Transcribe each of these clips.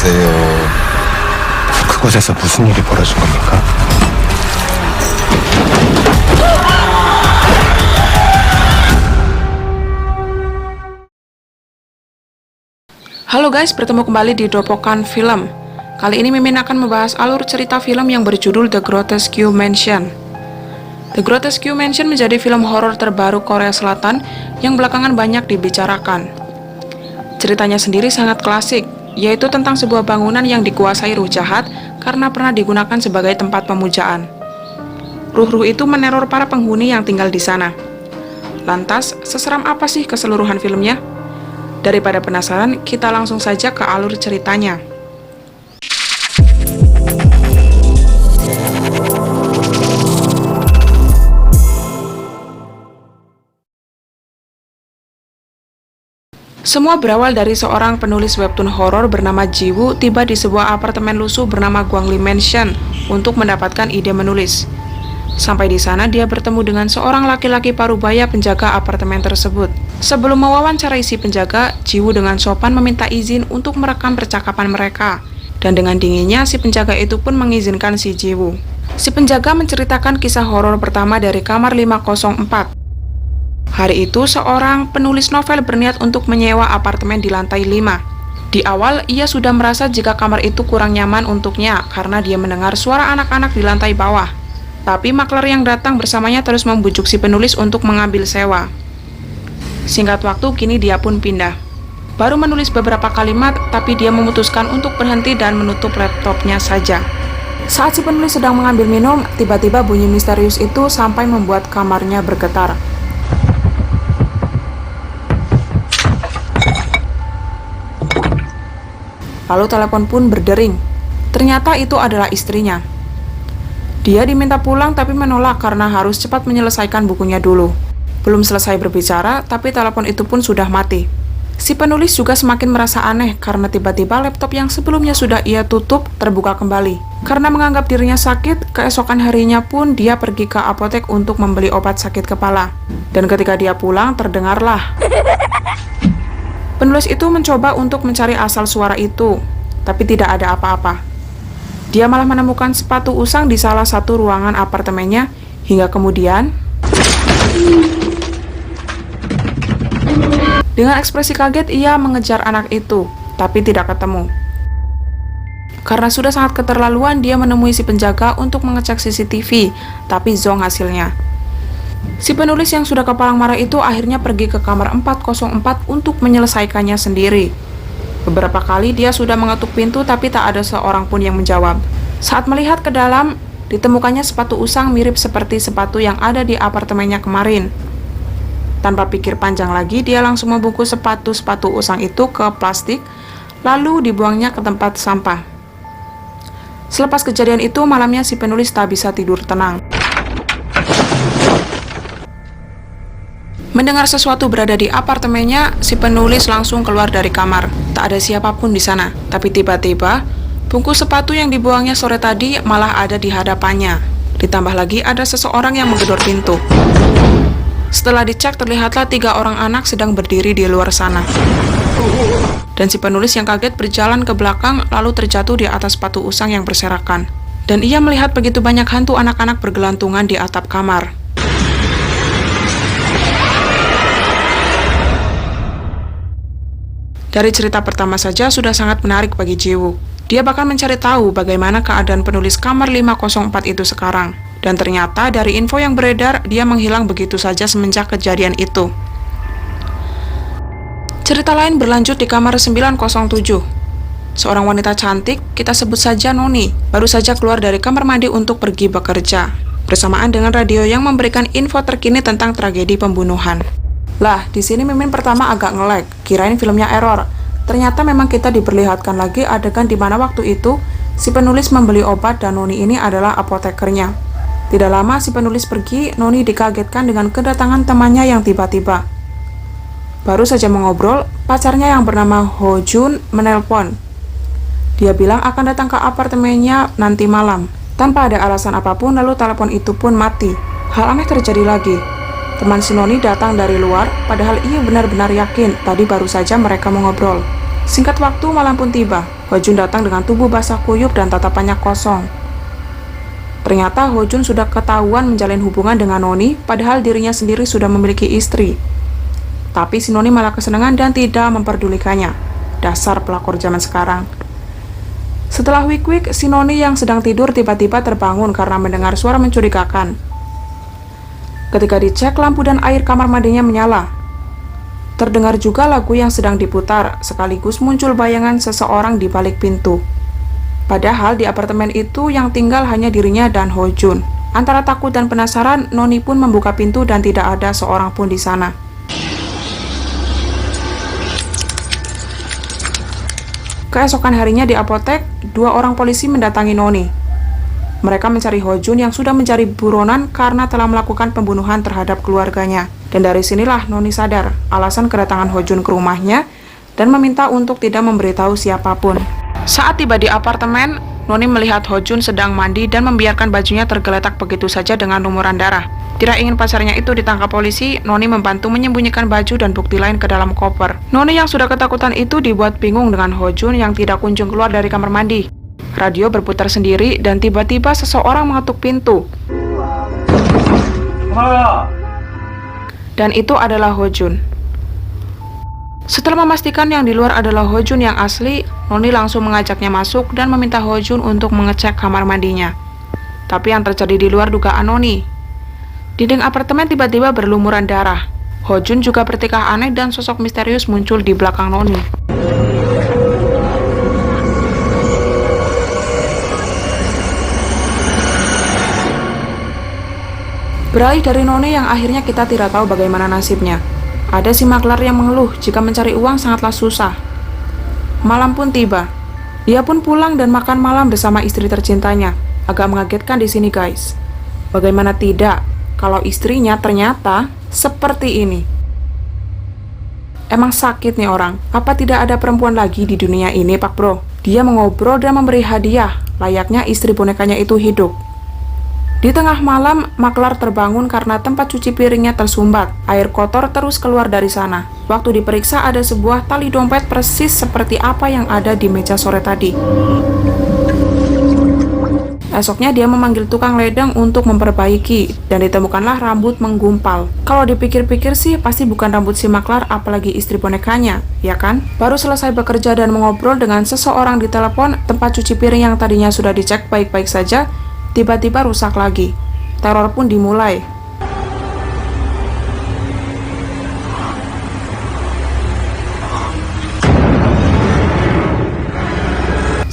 안녕하세요. 그곳에서 무슨 일이 벌어진 겁니까? Halo guys, bertemu kembali di Dropokan Film. Kali ini Mimin akan membahas alur cerita film yang berjudul The Grotesque Mansion. The Grotesque Mansion menjadi film horor terbaru Korea Selatan yang belakangan banyak dibicarakan. Ceritanya sendiri sangat klasik, yaitu tentang sebuah bangunan yang dikuasai ruh jahat karena pernah digunakan sebagai tempat pemujaan. Ruh-ruh itu meneror para penghuni yang tinggal di sana. Lantas, seseram apa sih keseluruhan filmnya? Daripada penasaran, kita langsung saja ke alur ceritanya. Semua berawal dari seorang penulis webtoon horor bernama Jiwoo tiba di sebuah apartemen lusuh bernama Gwangli Mansion untuk mendapatkan ide menulis. Sampai di sana dia bertemu dengan seorang laki-laki parubaya penjaga apartemen tersebut. Sebelum mewawancarai si penjaga, Jiwoo dengan sopan meminta izin untuk merekam percakapan mereka. Dan dengan dinginnya si penjaga itu pun mengizinkan si Jiwoo. Si penjaga menceritakan kisah horor pertama dari kamar 504. Hari itu, seorang penulis novel berniat untuk menyewa apartemen di lantai 5. Di awal, ia sudah merasa jika kamar itu kurang nyaman untuknya karena dia mendengar suara anak-anak di lantai bawah. Tapi makler yang datang bersamanya terus membujuk si penulis untuk mengambil sewa. Singkat waktu, kini dia pun pindah. Baru menulis beberapa kalimat, tapi dia memutuskan untuk berhenti dan menutup laptopnya saja. Saat si penulis sedang mengambil minum, tiba-tiba bunyi misterius itu sampai membuat kamarnya bergetar. Lalu telepon pun berdering. Ternyata itu adalah istrinya. Dia diminta pulang tapi menolak karena harus cepat menyelesaikan bukunya dulu. Belum selesai berbicara, tapi telepon itu pun sudah mati. Si penulis juga semakin merasa aneh karena tiba-tiba laptop yang sebelumnya sudah ia tutup terbuka kembali. Karena menganggap dirinya sakit, keesokan harinya pun dia pergi ke apotek untuk membeli obat sakit kepala. Dan ketika dia pulang, terdengarlah. Penulis itu mencoba untuk mencari asal suara itu, tapi tidak ada apa-apa. Dia malah menemukan sepatu usang di salah satu ruangan apartemennya, hingga kemudian dengan ekspresi kaget ia mengejar anak itu, tapi tidak ketemu. Karena sudah sangat keterlaluan, dia menemui si penjaga untuk mengecek CCTV, tapi zonk hasilnya. Si penulis yang sudah kepalang marah itu akhirnya pergi ke kamar 404 untuk menyelesaikannya sendiri. Beberapa kali dia sudah mengetuk pintu tapi tak ada seorang pun yang menjawab. Saat melihat ke dalam, ditemukannya sepatu usang mirip seperti sepatu yang ada di apartemennya kemarin. Tanpa pikir panjang lagi, dia langsung membungkus sepatu-sepatu usang itu ke plastik, lalu dibuangnya ke tempat sampah. Selepas kejadian itu, malamnya si penulis tak bisa tidur tenang. Mendengar sesuatu berada di apartemennya, si penulis langsung keluar dari kamar. Tak ada siapapun di sana, tapi tiba-tiba, bungkus sepatu yang dibuangnya sore tadi malah ada di hadapannya. Ditambah lagi ada seseorang yang menggedor pintu. Setelah dicek, terlihatlah 3 orang anak sedang berdiri di luar sana. Dan si penulis yang kaget berjalan ke belakang lalu terjatuh di atas sepatu usang yang berserakan. Dan ia melihat begitu banyak hantu anak-anak bergelantungan di atap kamar. Dari cerita pertama saja sudah sangat menarik bagi Jiwoo. Dia bahkan mencari tahu bagaimana keadaan penulis kamar 504 itu sekarang. Dan ternyata dari info yang beredar, dia menghilang begitu saja semenjak kejadian itu. Cerita lain berlanjut di kamar 907. Seorang wanita cantik, kita sebut saja Noni, baru saja keluar dari kamar mandi untuk pergi bekerja. Bersamaan dengan radio yang memberikan info terkini tentang tragedi pembunuhan. Lah, di sini Mimin pertama agak nge-lag, kirain filmnya error. Ternyata memang kita diperlihatkan lagi adegan di mana waktu itu si penulis membeli obat dan Noni ini adalah apotekernya. Tidak lama si penulis pergi, Noni dikagetkan dengan kedatangan temannya yang tiba-tiba. Baru saja mengobrol, pacarnya yang bernama Ho Jun menelpon. Dia bilang akan datang ke apartemennya nanti malam. Tanpa ada alasan apapun, lalu telepon itu pun mati. Hal aneh terjadi lagi. Teman si Noni datang dari luar, padahal ia benar-benar yakin tadi baru saja mereka mengobrol. Singkat waktu, malam pun tiba. Hojun datang dengan tubuh basah kuyup dan tatapannya kosong. Ternyata Hojun sudah ketahuan menjalin hubungan dengan Noni, padahal dirinya sendiri sudah memiliki istri. Tapi si Noni malah kesenangan dan tidak memperdulikannya. Dasar pelakor zaman sekarang. Setelah wik-wik, si Noni yang sedang tidur tiba-tiba terbangun karena mendengar suara mencurigakan. Ketika dicek, lampu dan air kamar mandinya menyala. Terdengar juga lagu yang sedang diputar, sekaligus muncul bayangan seseorang di balik pintu. Padahal di apartemen itu yang tinggal hanya dirinya dan Hojun. Antara takut dan penasaran, Noni pun membuka pintu dan tidak ada seorang pun di sana. Keesokan harinya di apotek, 2 orang polisi mendatangi Noni. Mereka mencari Hojun yang sudah mencari buronan karena telah melakukan pembunuhan terhadap keluarganya. Dan dari sinilah Noni sadar alasan kedatangan Hojun ke rumahnya dan meminta untuk tidak memberitahu siapapun. Saat tiba di apartemen, Noni melihat Hojun sedang mandi dan membiarkan bajunya tergeletak begitu saja dengan lumuran darah. Tidak ingin pacarnya itu ditangkap polisi, Noni membantu menyembunyikan baju dan bukti lain ke dalam koper. Noni yang sudah ketakutan itu dibuat bingung dengan Hojun yang tidak kunjung keluar dari kamar mandi. Radio berputar sendiri dan tiba-tiba seseorang mengetuk pintu. Dan itu adalah Hojun. Setelah memastikan yang di luar adalah Hojun yang asli, Noni langsung mengajaknya masuk dan meminta Hojun untuk mengecek kamar mandinya. Tapi yang terjadi di luar dugaan Noni. Dinding apartemen tiba-tiba berlumuran darah. Hojun juga bertikah aneh dan sosok misterius muncul di belakang Noni. Beralih dari Noni yang akhirnya kita tidak tahu bagaimana nasibnya. Ada si maklar yang mengeluh jika mencari uang sangatlah susah. Malam pun tiba. Dia pun pulang dan makan malam bersama istri tercintanya. Agak mengagetkan di sini guys. Bagaimana tidak kalau istrinya ternyata seperti ini. Emang sakit nih orang. Apa tidak ada perempuan lagi di dunia ini, Pak Bro? Dia mengobrol dan memberi hadiah, layaknya istri bonekanya itu hidup. Di tengah malam, maklar terbangun karena tempat cuci piringnya tersumbat. Air kotor terus keluar dari sana. Waktu diperiksa ada sebuah tali dompet persis seperti apa yang ada di meja sore tadi. Esoknya dia memanggil tukang ledeng untuk memperbaiki, dan ditemukanlah rambut menggumpal. Kalau dipikir-pikir sih pasti bukan rambut si maklar, apalagi istri bonekanya, ya kan? Baru selesai bekerja dan mengobrol dengan seseorang di telepon, tempat cuci piring yang tadinya sudah dicek baik-baik saja, tiba-tiba rusak lagi. Teror pun dimulai.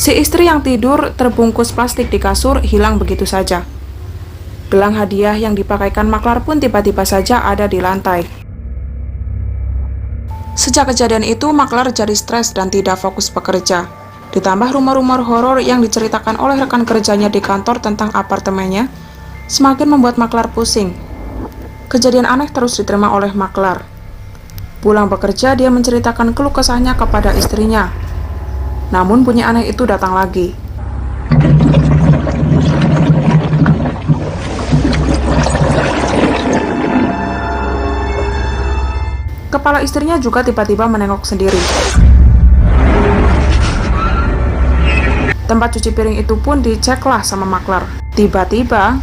Si istri yang tidur terbungkus plastik di kasur hilang begitu saja. Gelang hadiah yang dipakaikan maklar pun tiba-tiba saja ada di lantai. Sejak kejadian itu, maklar jadi stres dan tidak fokus bekerja. Ditambah rumor-rumor horor yang diceritakan oleh rekan kerjanya di kantor tentang apartemennya, semakin membuat maklar pusing. Kejadian aneh terus diterima oleh maklar. Pulang bekerja, dia menceritakan keluh kesahnya kepada istrinya. Namun bunyi aneh itu datang lagi. Kepala istrinya juga tiba-tiba menengok sendiri. Tempat cuci piring itu pun diceklah sama maklar. Tiba-tiba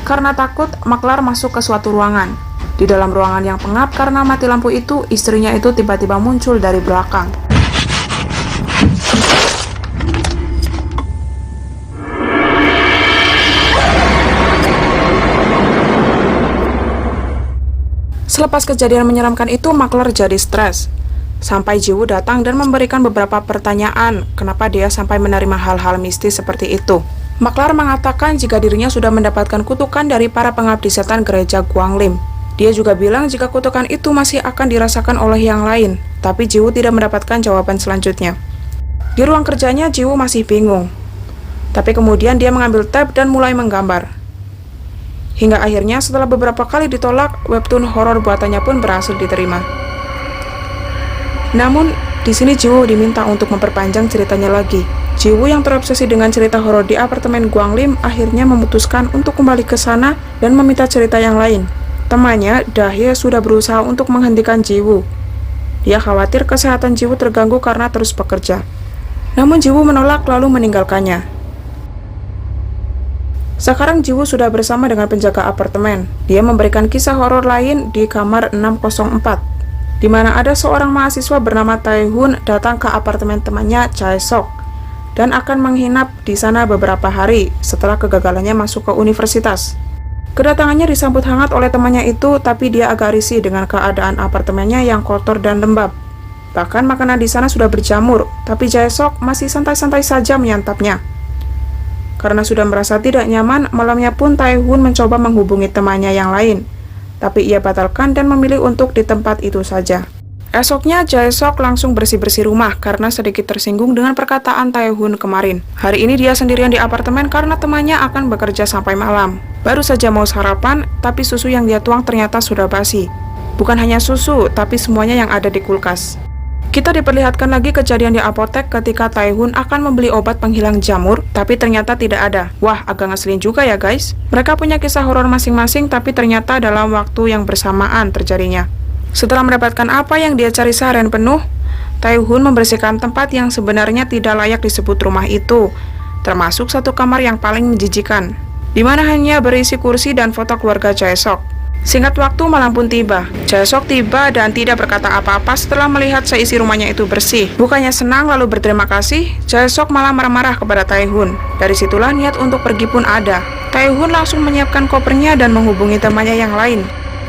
karena takut, maklar masuk ke suatu ruangan. Di dalam ruangan yang pengap karena mati lampu itu, istrinya itu tiba-tiba muncul dari belakang. Selepas kejadian menyeramkan itu, maklar jadi stres. Sampai Jiwoo datang dan memberikan beberapa pertanyaan kenapa dia sampai menerima hal-hal mistis seperti itu. Maklar mengatakan jika dirinya sudah mendapatkan kutukan dari para pengabdi setan gereja Gwanglim. Dia juga bilang jika kutukan itu masih akan dirasakan oleh yang lain, tapi Jiwoo tidak mendapatkan jawaban selanjutnya. Di ruang kerjanya, Jiwoo masih bingung. Tapi kemudian dia mengambil tab dan mulai menggambar. Hingga akhirnya setelah beberapa kali ditolak, webtoon horor buatannya pun berhasil diterima. Namun, Di sini Jiwoo diminta untuk memperpanjang ceritanya lagi. Jiwoo yang terobsesi dengan cerita horor di apartemen Gwanglim akhirnya memutuskan untuk kembali ke sana dan meminta cerita yang lain. Temannya, Dahye, sudah berusaha untuk menghentikan Jiwoo. Dia khawatir kesehatan Jiwoo terganggu karena terus bekerja. Namun Jiwoo menolak lalu meninggalkannya. Sekarang Jiwoo sudah bersama dengan penjaga apartemen. Dia memberikan kisah horor lain di kamar 604. Di mana ada seorang mahasiswa bernama Tae-hun datang ke apartemen temannya Chae-sok dan akan menginap di sana beberapa hari setelah kegagalannya masuk ke universitas. Kedatangannya disambut hangat oleh temannya itu, tapi dia agak risih dengan keadaan apartemennya yang kotor dan lembab. Bahkan makanan di sana sudah berjamur, tapi Chae-sok masih santai-santai saja menyantapnya. Karena sudah merasa tidak nyaman, malamnya pun Tae-hun mencoba menghubungi temannya yang lain. Tapi ia batalkan dan memilih untuk di tempat itu saja. Esoknya, Jae-sok langsung bersih-bersih rumah karena sedikit tersinggung dengan perkataan Tae-hun kemarin. Hari ini dia sendirian di apartemen karena temannya akan bekerja sampai malam. Baru saja mau sarapan, tapi susu yang dia tuang ternyata sudah basi. Bukan hanya susu, tapi semuanya yang ada di kulkas. Kita diperlihatkan lagi kejadian di apotek ketika Tae-hun akan membeli obat penghilang jamur, tapi ternyata tidak ada. Wah, agak ngeselin juga ya guys. Mereka punya kisah horor masing-masing, tapi ternyata dalam waktu yang bersamaan terjadinya. Setelah mendapatkan apa yang dia cari seharian penuh, Tae-hun membersihkan tempat yang sebenarnya tidak layak disebut rumah itu, termasuk satu kamar yang paling menjijikan, di mana hanya berisi kursi dan foto keluarga Jae-sok. Singkat waktu, malam pun tiba. Jae-sok tiba dan tidak berkata apa-apa setelah melihat seisi rumahnya itu bersih. Bukannya senang lalu berterima kasih, Jae-sok malah marah-marah kepada Tae-hun. Dari situlah niat untuk pergi pun ada. Tae-hun langsung menyiapkan kopernya dan menghubungi temannya yang lain.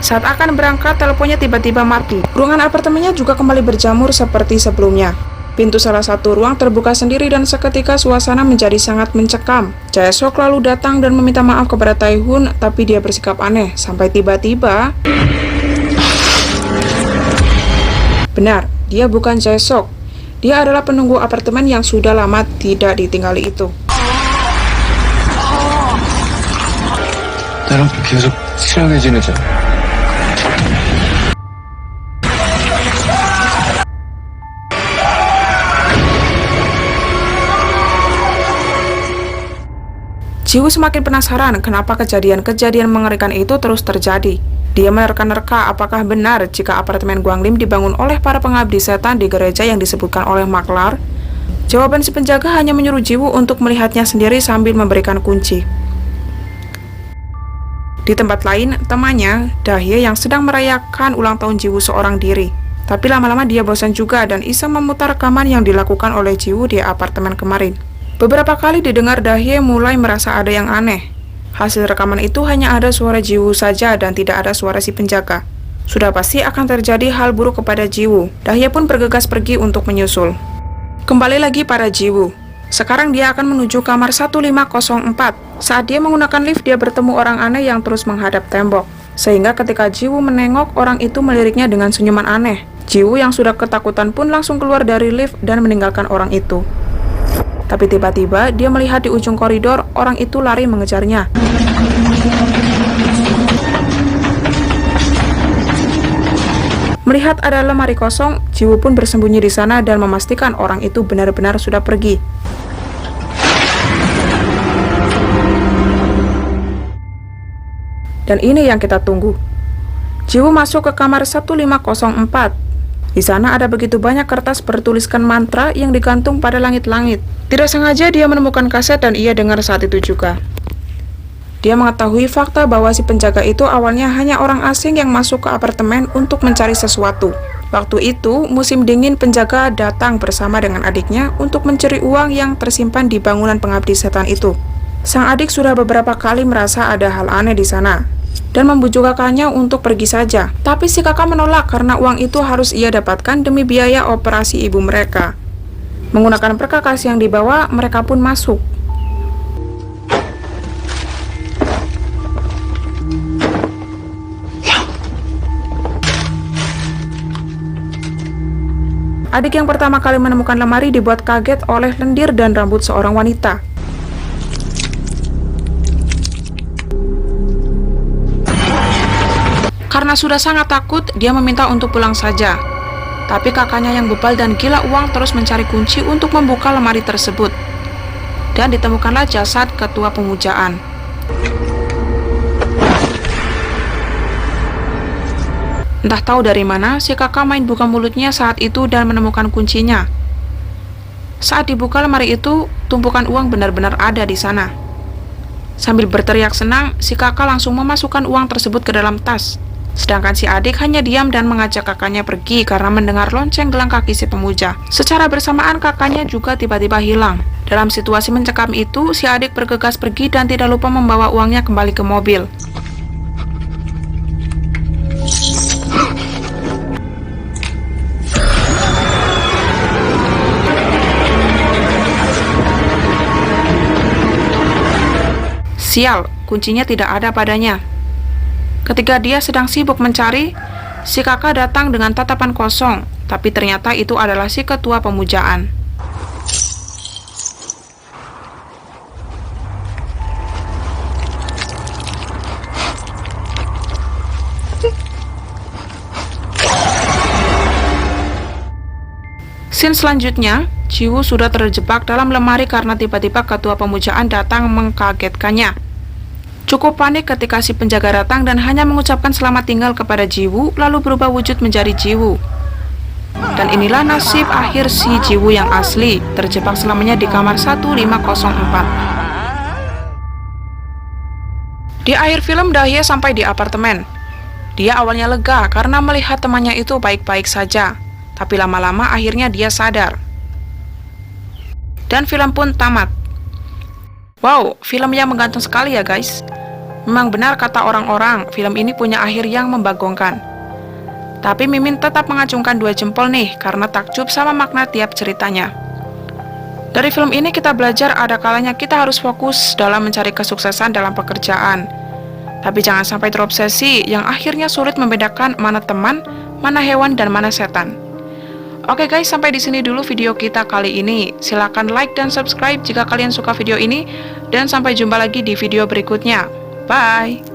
Saat akan berangkat, teleponnya tiba-tiba mati. Ruangan apartemennya juga kembali berjamur seperti sebelumnya. Pintu salah satu ruang terbuka sendiri dan seketika suasana menjadi sangat mencekam. Jae-sok lalu datang dan meminta maaf kepada Tae-hun, tapi dia bersikap aneh sampai tiba-tiba... Benar, dia bukan Jae-sok. Dia adalah penunggu apartemen yang sudah lama tidak ditinggali itu. 나랑 계속 친하게 지내자. Jiwoo semakin penasaran kenapa kejadian-kejadian mengerikan itu terus terjadi. Dia menerka-nerka apakah benar jika apartemen Gwanglim dibangun oleh para pengabdi setan di gereja yang disebutkan oleh maklar. Jawaban si penjaga hanya menyuruh Jiwoo untuk melihatnya sendiri sambil memberikan kunci. Di tempat lain, temannya, Dahye, yang sedang merayakan ulang tahun Jiwoo seorang diri. Tapi lama-lama dia bosan juga dan iseng memutar rekaman yang dilakukan oleh Jiwoo di apartemen kemarin. Beberapa kali didengar Dahye mulai merasa ada yang aneh. Hasil rekaman itu hanya ada suara Jiwoo saja dan tidak ada suara si penjaga. Sudah pasti akan terjadi hal buruk kepada Jiwoo. Dahye pun bergegas pergi untuk menyusul. Kembali lagi pada Jiwoo. Sekarang dia akan menuju kamar 1504. Saat dia menggunakan lift, dia bertemu orang aneh yang terus menghadap tembok. Sehingga ketika Jiwoo menengok, orang itu meliriknya dengan senyuman aneh. Jiwoo yang sudah ketakutan pun langsung keluar dari lift dan meninggalkan orang itu. Tapi tiba-tiba dia melihat di ujung koridor orang itu lari mengejarnya. Melihat ada lemari kosong, Jiwoo pun bersembunyi di sana dan memastikan orang itu benar-benar sudah pergi. Dan ini yang kita tunggu. Jiwoo masuk ke kamar 1504. Di sana ada begitu banyak kertas bertuliskan mantra yang digantung pada langit-langit. Tidak sengaja dia menemukan kaset dan ia dengar saat itu juga. Dia mengetahui fakta bahwa si penjaga itu awalnya hanya orang asing yang masuk ke apartemen untuk mencari sesuatu. Waktu itu, musim dingin, penjaga datang bersama dengan adiknya untuk mencuri uang yang tersimpan di bangunan pengabdi setan itu. Sang adik sudah beberapa kali merasa ada hal aneh di sana dan membujukannya untuk pergi saja. Tapi si kakak menolak karena uang itu harus ia dapatkan demi biaya operasi ibu mereka. Menggunakan perkakas yang dibawa, mereka pun masuk. Adik yang pertama kali menemukan lemari dibuat kaget oleh lendir dan rambut seorang wanita. Karena sudah sangat takut, dia meminta untuk pulang saja. Tapi kakaknya yang bebal dan gila uang terus mencari kunci untuk membuka lemari tersebut. Dan ditemukanlah jasad ketua pemujaan. Entah tahu dari mana, si kakak main buka mulutnya saat itu dan menemukan kuncinya. Saat dibuka lemari itu, tumpukan uang benar-benar ada di sana. Sambil berteriak senang, si kakak langsung memasukkan uang tersebut ke dalam tas. Sedangkan si adik hanya diam dan mengajak kakaknya pergi karena mendengar lonceng gelang kaki si pemuja. Secara bersamaan kakaknya juga tiba-tiba hilang. Dalam situasi mencekam itu, si adik bergegas pergi dan tidak lupa membawa uangnya kembali ke mobil. Sial, kuncinya tidak ada padanya. Ketika dia sedang sibuk mencari, si kakak datang dengan tatapan kosong, tapi ternyata itu adalah si ketua pemujaan. Scene selanjutnya, Jiwoo sudah terjebak dalam lemari karena tiba-tiba ketua pemujaan datang mengkagetkannya. Cukup panik ketika si penjaga datang dan hanya mengucapkan selamat tinggal kepada Jiwoo, lalu berubah wujud menjadi Jiwoo. Dan inilah nasib akhir si Jiwoo yang asli, terjebak selamanya di kamar 1504. Di akhir film, Dahye sampai di apartemen. Dia awalnya lega karena melihat temannya itu baik-baik saja, tapi lama-lama akhirnya dia sadar. Dan film pun tamat. Wow, film yang menggantung sekali ya guys. Memang benar kata orang-orang, film ini punya akhir yang membagongkan. Tapi Mimin tetap mengacungkan 2 jempol nih, karena takjub sama makna tiap ceritanya. Dari film ini kita belajar ada kalanya kita harus fokus dalam mencari kesuksesan dalam pekerjaan. Tapi jangan sampai terobsesi yang akhirnya sulit membedakan mana teman, mana hewan, dan mana setan. Oke guys, sampai di sini dulu video kita kali ini. Silahkan like dan subscribe jika kalian suka video ini. Dan sampai jumpa lagi di video berikutnya. Bye!